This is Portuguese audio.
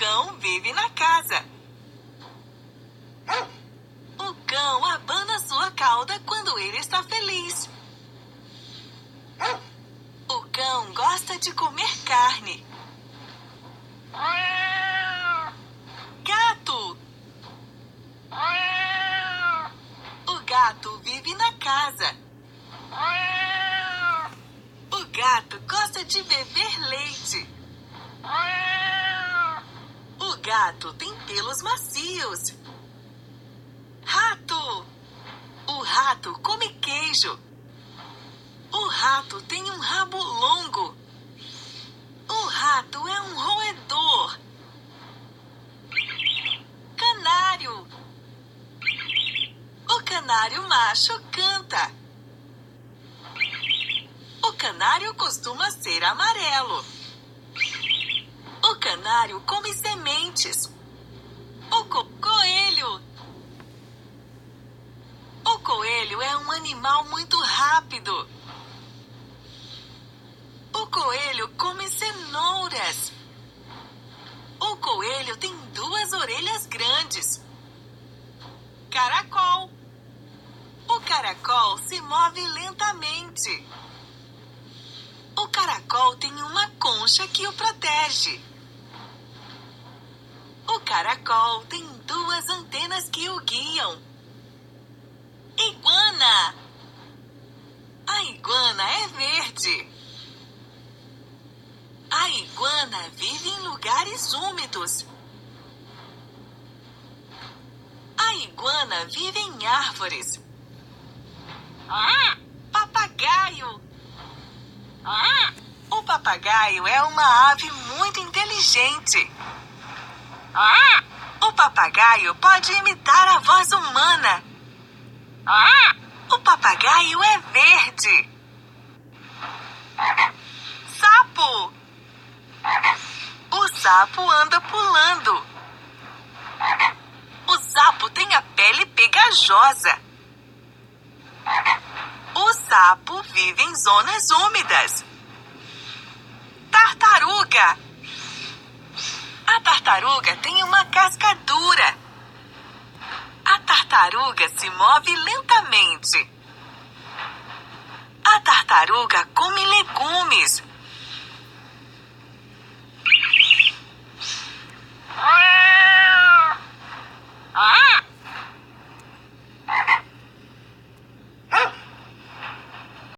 cão vive na casa. O cão abana sua cauda quando ele está feliz. O cão gosta de comer carne. Gato. O gato vive na casa. O gato gosta de beber leite. O gato tem pelos macios. Rato. O rato come queijo. O rato tem um rabo longo. O rato é um roedor. Canário. O canário macho canta. O canário costuma ser amarelo. O canário come sementes. O coelho. O coelho é um animal muito rápido. O coelho come cenouras. O coelho tem 2 orelhas grandes. Caracol. O caracol se move lentamente. O caracol tem uma concha que o protege. O caracol tem 2 antenas que o guiam. Iguana. A iguana é verde. A iguana vive em lugares úmidos. A iguana vive em árvores. Papagaio. O papagaio é uma ave muito inteligente. O papagaio pode imitar a voz humana. O papagaio é verde. Sapo. O sapo anda pulando. O sapo tem a pele pegajosa. O sapo vive em zonas úmidas. Tartaruga. A tartaruga tem uma casca dura. A tartaruga se move lentamente. A tartaruga come legumes.